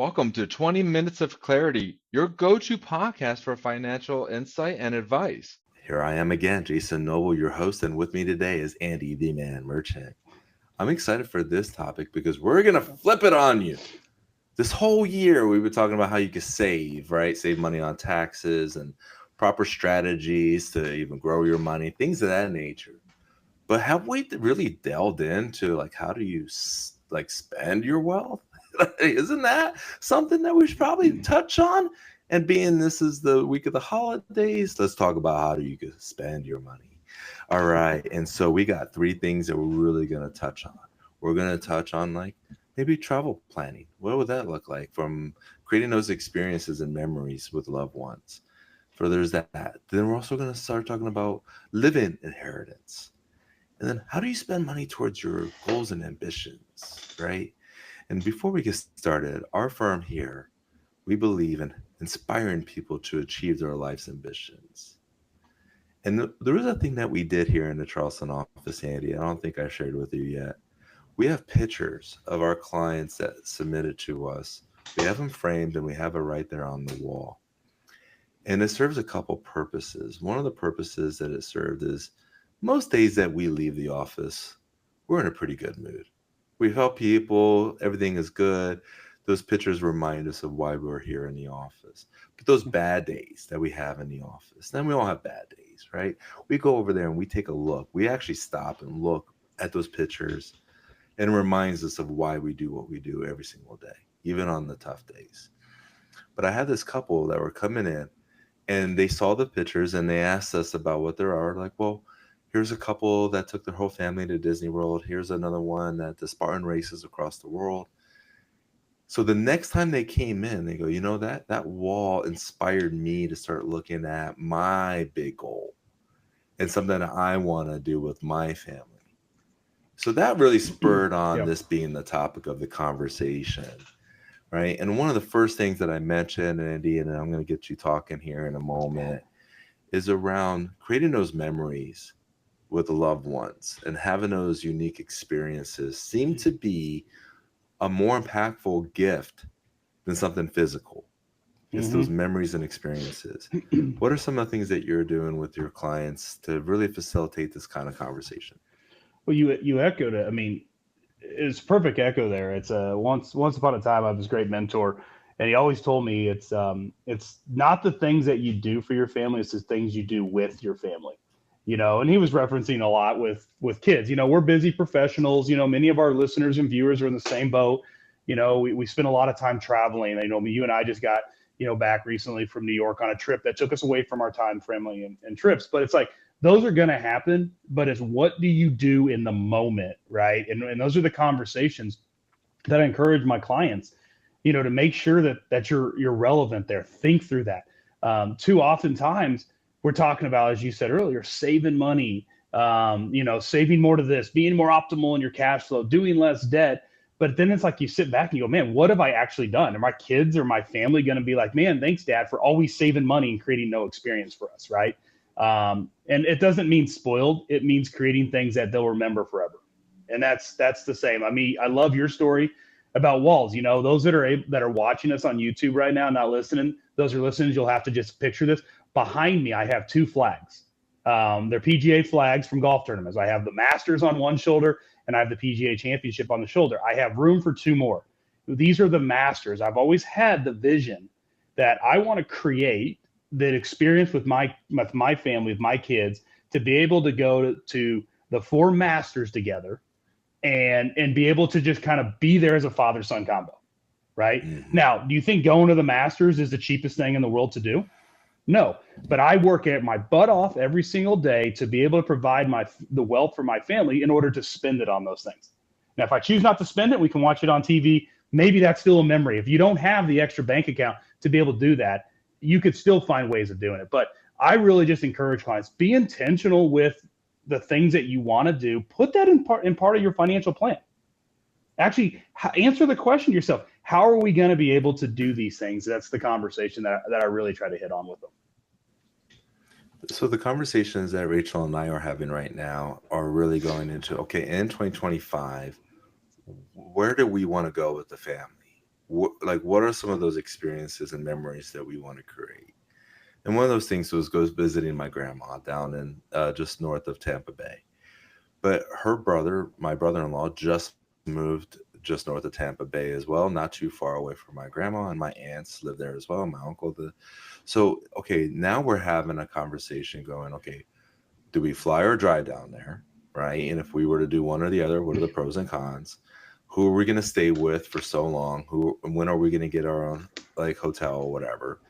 Welcome to 20 Minutes of Clarity, your go-to podcast for financial insight and advice. Here I am again, Jason Noble, your host, and with me today is Andy, the man merchant. I'm excited for this topic because we're going to flip it on you. This whole year, we've been talking about how you can save, right? Save money on taxes and proper strategies to even grow your money, things of that nature. But have we really delved into like how do you spend your wealth? Isn't that something that we should probably touch on? And being this is the week of the holidays, let's talk about how do you spend your money. All right, and so we got three things that we're really going to touch on. We're going to touch on like maybe travel planning. What would that look like from creating those experiences and memories with loved ones? For there's that. Then we're also going to start talking about living inheritance. And then how do you spend money towards your goals and ambitions, right? And before we get started, our firm here, we believe in inspiring people to achieve their life's ambitions. And there is a thing that we did here in the Charleston office, Andy. I don't think I shared with you yet. We have pictures of our clients that submitted to us. We have them framed and we have it right there on the wall. And it serves a couple purposes. One of the purposes that it served is most days that we leave the office, we're in a pretty good mood. We've helped people, everything is good. Those pictures remind us of why we're here in the office. But those bad days that we have in the office, then we all have bad days, right? We go over there and we take a look. We actually stop and look at those pictures and it reminds us of why we do what we do every single day, even on the tough days. But I had this couple that were coming in and they saw the pictures and they asked us about what there are. Like, well, here's a couple that took their whole family to Disney World. Here's another one that the Spartan races across the world. So the next time they came in, they go, you know, that wall inspired me to start looking at my big goal and something that I want to do with my family. So that really spurred on Yep. this being the topic of the conversation, right? And one of the first things that I mentioned, Andy, and I'm going to get you talking here in a moment, is around creating those memories with the loved ones and having those unique experiences seem to be a more impactful gift than something physical. It's those Mm-hmm. memories and experiences. What are some of the things that you're doing with your clients to really facilitate this kind of conversation? Well, you echoed it. I mean, it's perfect echo there. It's once upon a time I have this great mentor, and he always told me it's not the things that you do for your family, it's the things you do with your family. And he was referencing a lot with kids. We're busy professionals. Many of our listeners and viewers are in the same boat. We spend a lot of time traveling. You and I just got back recently from New York on a trip that took us away from our time, family, and trips. But it's like those are going to happen. But it's what do you do in the moment, right? And those are the conversations that I encourage my clients, to make sure that you're relevant there. Think through that. Too often times we're talking about, as you said earlier, saving money, saving more to this, being more optimal in your cash flow, doing less debt. But then it's like you sit back and you go, man, what have I actually done? Are my kids or my family going to be like, man, thanks, Dad, for always saving money and creating no experience for us, right? And it doesn't mean spoiled. It means creating things that they'll remember forever. And that's the same. I mean, I love your story about walls. Those that are watching us on YouTube right now, not listening, those are listening. You'll have to just picture this. Behind me, I have two flags. They're PGA flags from golf tournaments. I have the Masters on one shoulder and I have the PGA Championship on the shoulder. I have room for two more. These are the Masters. I've always had the vision that I want to create that experience with my family, with my kids, to be able to go to the four Masters together and be able to just kind of be there as a father-son combo, right? Mm-hmm. Now, do you think going to the Masters is the cheapest thing in the world to do? No, but I work at my butt off every single day to be able to provide the wealth for my family in order to spend it on those things. Now, if I choose not to spend it, we can watch it on TV. Maybe that's still a memory. If you don't have the extra bank account to be able to do that, you could still find ways of doing it. But I really just encourage clients, be intentional with the things that you want to do. Put that in part of your financial plan. Actually, answer the question to yourself. How are we going to be able to do these things? That's the conversation that I really try to hit on with them. So the conversations that Rachel and I are having right now are really going into, okay, in 2025, where do we want to go with the family? what are some of those experiences and memories that we want to create? And one of those things was goes visiting my grandma down in just north of Tampa Bay. But her brother, my brother-in-law, just moved just north of Tampa Bay as well, not too far away from my grandma, and my aunts live there as well. My uncle, so okay, now we're having a conversation going. Okay, do we fly or drive down there, right? And if we were to do one or the other, what are the pros and cons? Who are we going to stay with for so long? Who, and when are we going to get our own like hotel or whatever?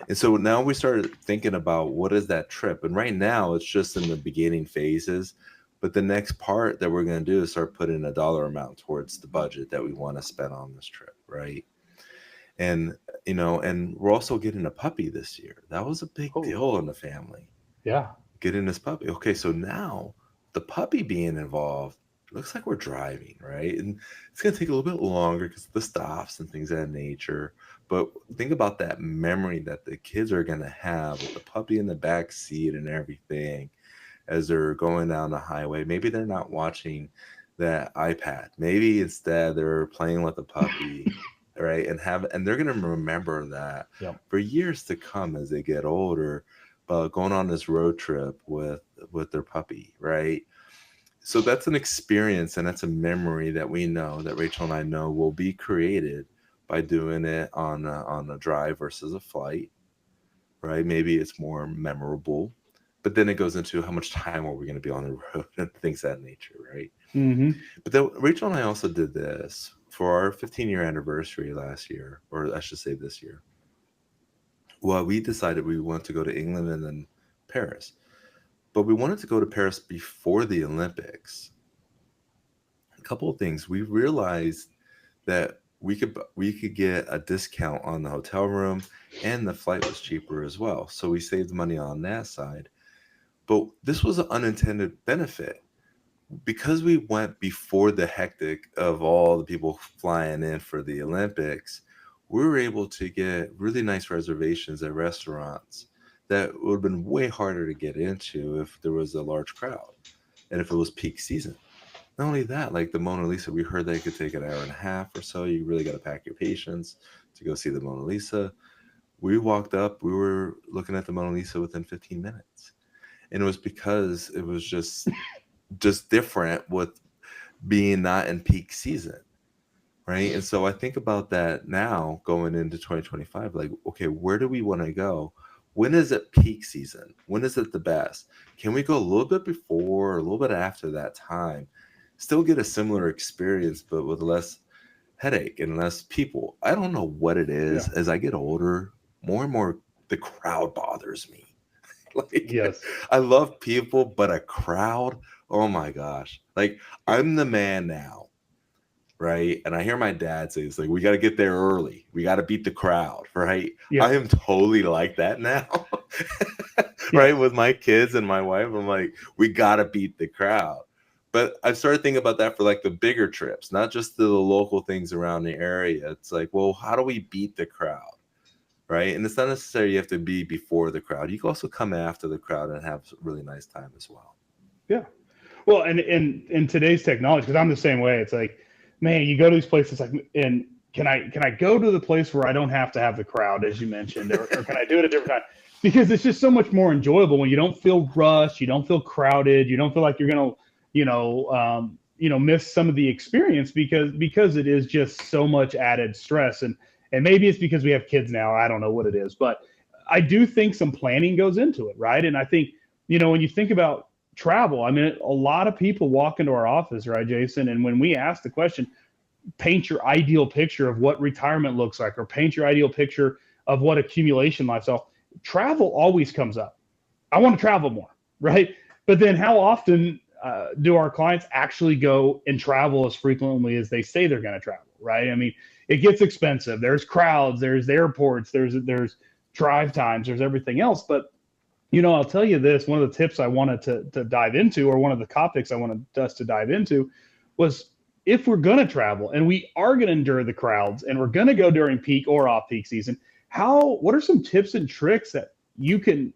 And so now we started thinking about what is that trip. And right now it's just in the beginning phases. But the next part that we're going to do is start putting a dollar amount towards the budget that we want to spend on this trip, right? And, and we're also getting a puppy this year. That was a big Oh, deal in the family, yeah. getting this puppy. Okay, so now the puppy being involved, it looks like we're driving, right? And it's going to take a little bit longer because the stops and things of that nature. But think about that memory that the kids are going to have with the puppy in the back seat and everything as they're going down the highway. Maybe they're not watching that iPad. Maybe instead they're playing with the puppy, right? And they're going to remember that Yep. for years to come as they get older, going on this road trip with their puppy, right? So that's an experience and that's a memory that we know that Rachel and I know will be created by doing it on a drive versus a flight, right? Maybe it's more memorable, but then it goes into how much time are we going to be on the road and things of that nature, right? Mm-hmm. But then Rachel and I also did this for our 15-year anniversary last year, or I should say this year. Well, we decided we wanted to go to England and then Paris, but we wanted to go to Paris before the Olympics. A couple of things. We realized that we could get a discount on the hotel room and the flight was cheaper as well. So we saved money on that side. But this was an unintended benefit because we went before the hectic of all the people flying in for the Olympics. We were able to get really nice reservations at restaurants that would have been way harder to get into if there was a large crowd and if it was peak season. Not only that, like the Mona Lisa, we heard that it could take an hour and a half or so. You really got to pack your patience to go see the Mona Lisa. We walked up, we were looking at the Mona Lisa within 15 minutes. And it was because it was just different with being not in peak season, right? And so I think about that now going into 2025, like, okay, where do we want to go? When is it peak season? When is it the best? Can we go a little bit before or a little bit after that time? Still get a similar experience, but with less headache and less people. I don't know what it is. Yeah. As I get older, more and more the crowd bothers me. Like Yes. I love people, but a crowd, oh my gosh. Like I'm the man now, right? And I hear my dad say, it's like, we got to get there early. We got to beat the crowd, right? Yeah. I am totally like that now, Yeah. right? With my kids and my wife, I'm like, we got to beat the crowd. But I've started thinking about that for like the bigger trips, not just the local things around the area. It's like, well, how do we beat the crowd? Right. And it's not necessarily you have to be before the crowd. You can also come after the crowd and have a really nice time as well. Yeah. Well, and in today's technology, because I'm the same way. It's like, man, you go to these places like, and can I go to the place where I don't have to have the crowd, as you mentioned, or can I do it at a different time? Because it's just so much more enjoyable when you don't feel rushed, you don't feel crowded, you don't feel like you're gonna, miss some of the experience because it is just so much added stress. And maybe it's because we have kids now. I don't know what it is, but I do think some planning goes into it, right? And I think, when you think about travel, I mean, a lot of people walk into our office, right, Jason? And when we ask the question, paint your ideal picture of what retirement looks like, or paint your ideal picture of what accumulation lifestyle, travel always comes up. I want to travel more, right? But then how often do our clients actually go and travel as frequently as they say they're going to travel, right? I mean, it gets expensive. There's crowds, there's airports, there's drive times, there's everything else. But I'll tell you this, one of the tips I wanted to dive into, or one of the topics I wanted us to dive into, was if we're going to travel and we are going to endure the crowds and we're going to go during peak or off peak season, what are some tips and tricks that you can,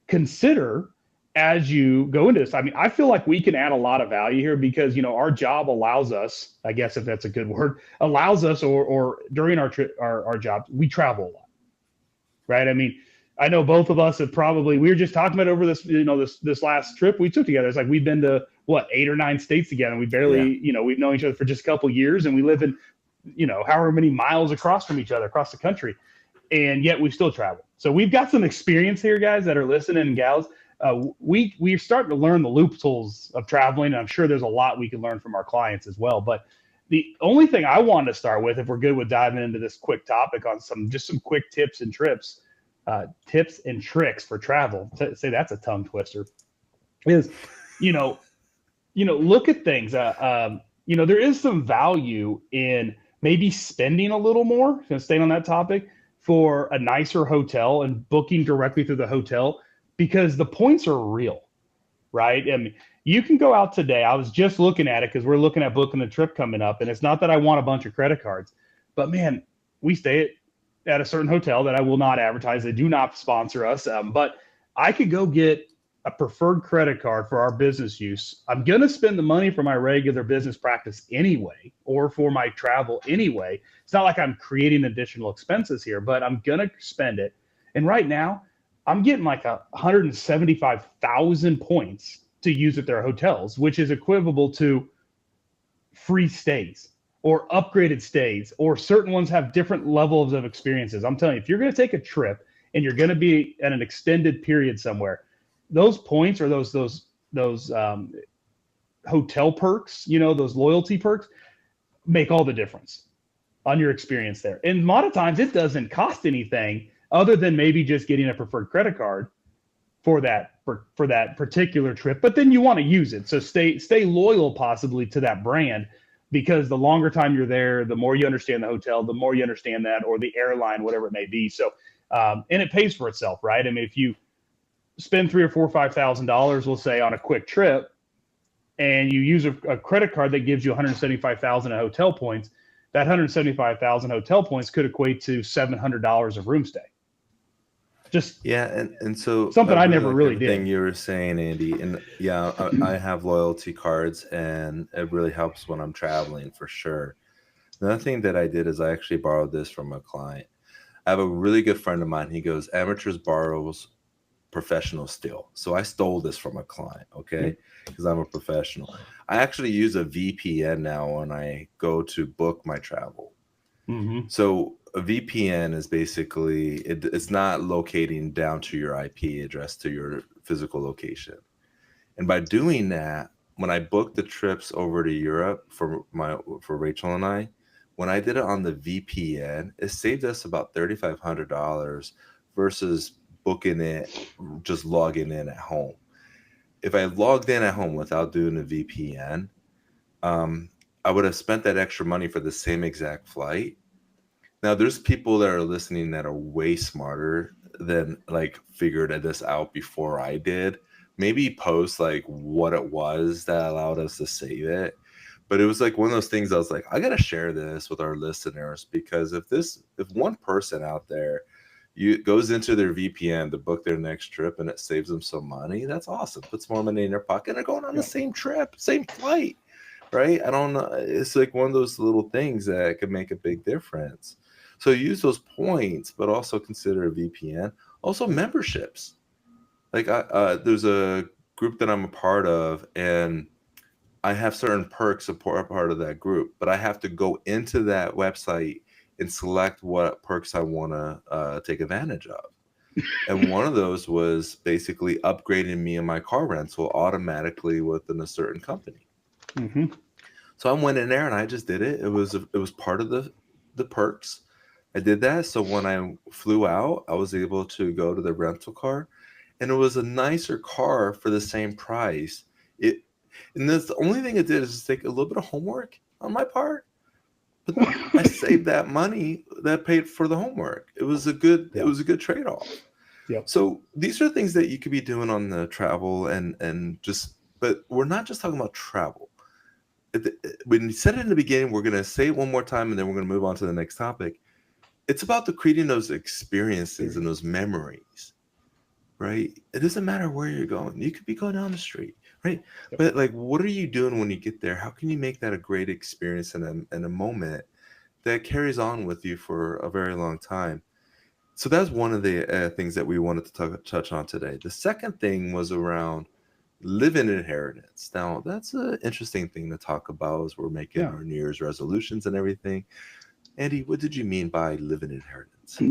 consider as you go into this, I mean, I feel like we can add a lot of value here because, our job allows us, I guess if that's a good word, allows us or during our trip, our job, we travel a lot, right? I mean, I know both of us have probably, we were just talking about over this, this last trip we took together. It's like we've been to what, 8 or 9 states together. And we barely, we've known each other for just a couple of years and we live in, however many miles across from each other across the country. And yet we still travel. So we've got some experience here, guys that are listening and gals. We're starting to learn the loopholes of traveling. And I'm sure there's a lot we can learn from our clients as well. But the only thing I wanted to start with, if we're good with diving into this quick topic on some quick tips and tricks for travel, say that's a tongue twister, is, look at things. There is some value in maybe spending a little more, staying on that topic, for a nicer hotel and booking directly through the hotel because the points are real, right? I mean, you can go out today. I was just looking at it because we're looking at booking a trip coming up. And it's not that I want a bunch of credit cards, but man, we stay at a certain hotel that I will not advertise. They do not sponsor us. But I could go get a preferred credit card for our business use. I'm going to spend the money for my regular business practice anyway, or for my travel anyway. It's not like I'm creating additional expenses here, but I'm going to spend it. And right now, I'm getting like 175,000 points to use at their hotels, which is equivalent to free stays or upgraded stays, or certain ones have different levels of experiences. I'm telling you, if you're going to take a trip and you're going to be at an extended period somewhere, those points or those hotel perks, those loyalty perks, make all the difference on your experience there. And a lot of times it doesn't cost anything other than maybe just getting a preferred credit card for that particular trip. But then you want to use it, so stay loyal possibly to that brand, because the longer time you're there, the more you understand the hotel, the more you understand that, or the airline, whatever it may be. So and it pays for itself, right? I mean, if you spend $3,000 or $4,000 or $5,000, we'll say, on a quick trip, and you use a credit card that gives you 175,000 in hotel points, that 175,000 hotel points could equate to $700 of room stay. Just and so something I never really did. Thing you were saying, Andy, and I have loyalty cards, and it really helps when I'm traveling for sure. Another thing that I did is I actually borrowed this from a client. I have a really good friend of mine. He goes, amateurs borrows, professional steal. So I stole this from a client, okay, because I'm a professional. I actually use a VPN now when I go to book my travel. Mm-hmm. So a VPN is basically, it's not locating down to your IP address to your physical location. And by doing that, when I booked the trips over to Europe for Rachel and I, when I did it on the VPN, it saved us about $3,500 versus booking it, just logging in at home. If I logged in at home without doing a VPN, I would have spent that extra money for the same exact flight. Now, there's people that are listening that are way smarter than figured this out before I did. Maybe post what it was that allowed us to save it. But it was one of those things I was like, I got to share this with our listeners, because if one person out there goes into their VPN to book their next trip and it saves them some money, that's awesome. Puts more money in their pocket and they're going on the same trip, same flight, right? I don't know. It's one of those little things that could make a big difference. So use those points, but also consider a VPN. Also memberships. There's a group that I'm a part of, and I have certain perks of part of that group, but I have to go into that website and select what perks I want to take advantage of. And one of those was basically upgrading me and my car rental automatically within a certain company. Mm-hmm. So I went in there and I just did it. It was part of the perks. I did that. So when I flew out, I was able to go to the rental car, and it was a nicer car for the same price. And the only thing it did is just take a little bit of homework on my part. But I saved that money that paid for the homework. It was a good trade-off. Yep. So these are things that you could be doing on the travel but we're not just talking about travel. When you said it in the beginning, we're going to say it one more time and then we're going to move on to the next topic. It's about creating those experiences and those memories. right? It doesn't matter where you're going. You could be going down the street, right? Yep. But like, what are you doing when you get there? How can you make that a great experience and a moment that carries on with you for a very long time? So that's one of the things that we wanted to touch on today. The second thing was around live-in inheritance. Now, that's an interesting thing to talk about as we're making Yeah. our New Year's resolutions and everything. Andy, what did you mean by live-in inheritance?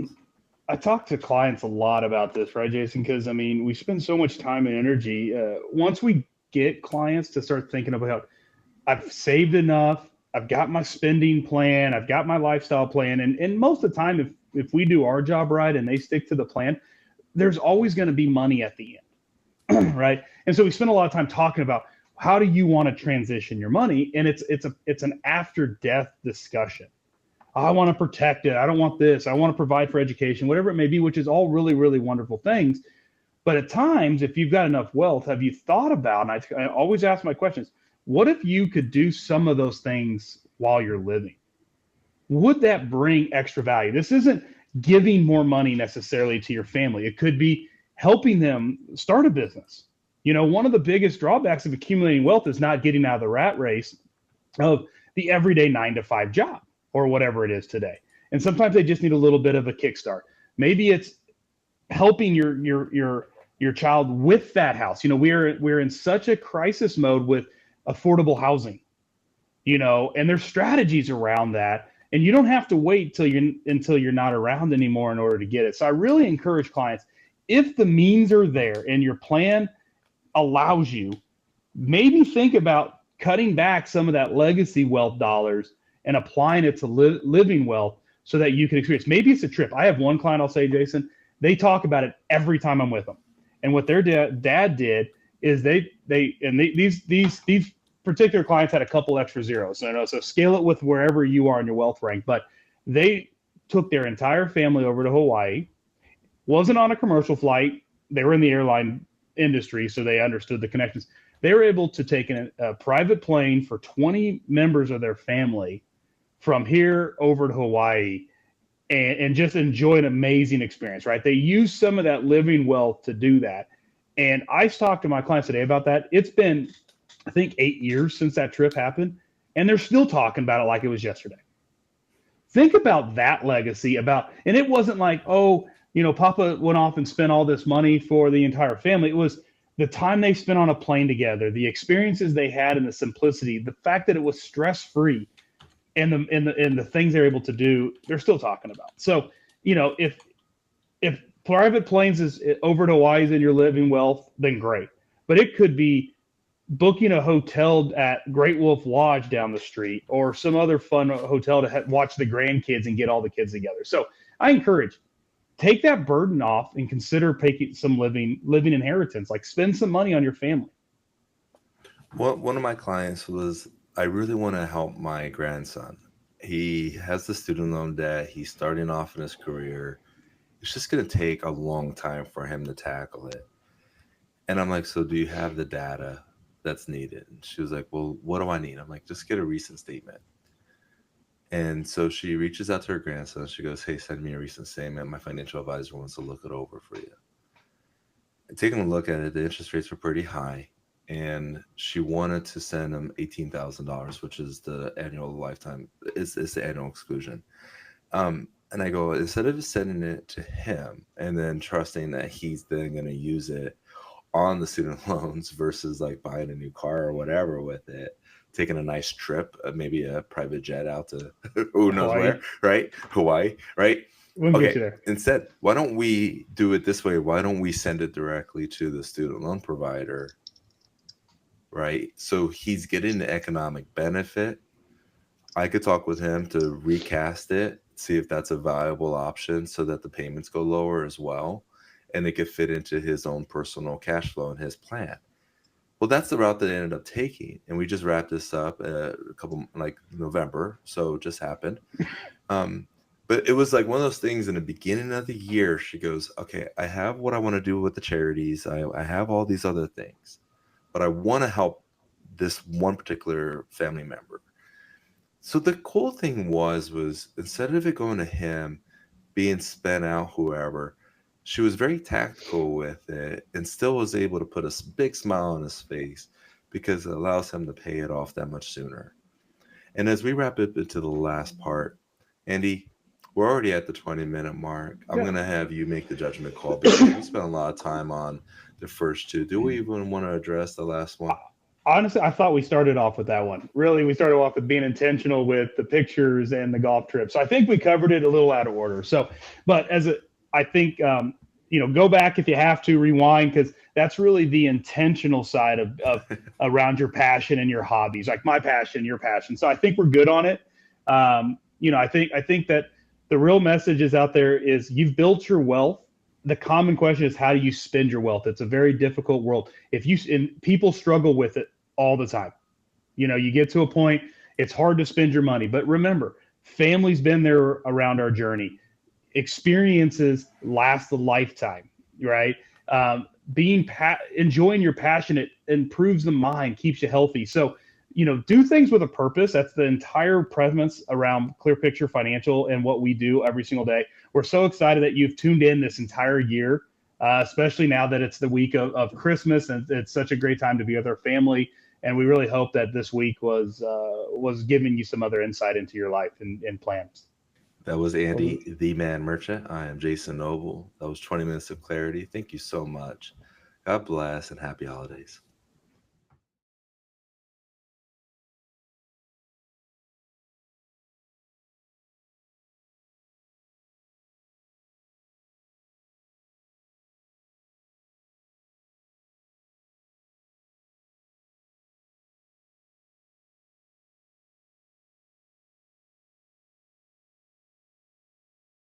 I talk to clients a lot about this, right, Jason? Because I mean, we spend so much time and energy. Once we get clients to start thinking about, I've saved enough, I've got my spending plan, I've got my lifestyle plan, and most of the time, if we do our job right and they stick to the plan, there's always going to be money at the end, right? And so we spend a lot of time talking about how do you want to transition your money, and it's an after death discussion. I want to protect it. I don't want this. I want to provide for education, whatever it may be, which is all really, really wonderful things. But at times, if you've got enough wealth, have you thought about, and I always ask my questions, what if you could do some of those things while you're living? Would that bring extra value? This isn't giving more money necessarily to your family. It could be helping them start a business. You know, one of the biggest drawbacks of accumulating wealth is not getting out of the rat race of the everyday 9 to 5 job or whatever it is today. And sometimes they just need a little bit of a kickstart. Maybe it's helping your child with that house. You know, we're in such a crisis mode with affordable housing, you know, and there's strategies around that. And you don't have to wait until you're not around anymore in order to get it. So I really encourage clients, if the means are there and your plan allows you, maybe think about cutting back some of that legacy wealth dollars and applying it to living wealth so that you can experience. Maybe it's a trip. I have one client, I'll say, Jason, they talk about it every time I'm with them. And what their dad did is these particular clients had a couple extra zeros. So scale it with wherever you are in your wealth rank. But they took their entire family over to Hawaii. Wasn't on a commercial flight. They were in the airline industry, so they understood the connections. They were able to take a private plane for 20 members of their family from here over to Hawaii and just enjoy an amazing experience, right? They use some of that living wealth to do that. And I talked to my clients today about that. It's been, I think, 8 years since that trip happened, and they're still talking about it like it was yesterday. Think about that legacy and it wasn't like, oh, you know, Papa went off and spent all this money for the entire family. It was the time they spent on a plane together, the experiences they had, and the simplicity, the fact that it was stress free, and the things they're able to do. They're still talking about. So, you know, if private planes is over to Hawaii is in your living wealth, then great. But it could be booking a hotel at Great Wolf Lodge down the street or some other fun hotel to watch the grandkids and get all the kids together. So I encourage, take that burden off and consider taking some living inheritance. Like spend some money on your family. Well, one of my clients was, I really want to help my grandson. He has the student loan debt. He's starting off in his career. It's just going to take a long time for him to tackle it. And I'm like, so do you have the data that's needed? And she was like, well, what do I need? I'm like, just get a recent statement. And so she reaches out to her grandson. She goes, hey, send me a recent statement. My financial advisor wants to look it over for you. And taking a look at it, the interest rates were pretty high. And she wanted to send him $18,000, which is the annual lifetime, is the annual exclusion. And I go, instead of sending it to him and then trusting that he's then going to use it on the student loans versus like buying a new car or whatever with it, taking a nice trip, maybe a private jet out to who knows Hawaii. where, right? Hawaii, right? We'll get Okay. you there. Instead, why don't we do it this way? Why don't we send it directly to the student loan provider, right? So he's getting the economic benefit. I could talk with him to recast it, see if that's a viable option so that the payments go lower as well. And it could fit into his own personal cash flow and his plan. Well, that's the route that I ended up taking. And we just wrapped this up a couple, like November. So it just happened. Um, but it was like one of those things in the beginning of the year. She goes, okay, I have what I want to do with the charities. I have all these other things, but I want to help this one particular family member. So the cool thing was instead of it going to him, being spent out, whoever, She was very tactical with it and still was able to put a big smile on his face because it allows him to pay it off that much sooner. And as we wrap up into the last part, Andy, we're already at the 20-minute mark. I'm Yeah. going to have you make the judgment call because we spent a lot of time on the first two. Do we even want to address the last one? Honestly, I thought we started off with that one. Really, we started off with being intentional with the pictures and the golf trip. So I think we covered it a little out of order. So, but I think, go back if you have to, rewind, because that's really the intentional side of around your passion and your hobbies, like my passion, your passion. So I think we're good on it. I think that the real message is out there is you've built your wealth. The common question is, how do you spend your wealth? It's a very difficult world. And people struggle with it all the time. You get to a point, it's hard to spend your money. But remember, family's been there around our journey. Experiences last a lifetime, right? Enjoying your passion, it improves the mind, keeps you healthy. So, do things with a purpose. That's the entire premise around Clear Picture Financial and what we do every single day. We're so excited that you've tuned in this entire year, especially now that it's the week of Christmas, and it's such a great time to be with our family. And we really hope that this week was giving you some other insight into your life and plans. That was Andy, the man merchant. I am Jason Noble. That was 20 minutes of clarity. Thank you so much. God bless and happy holidays.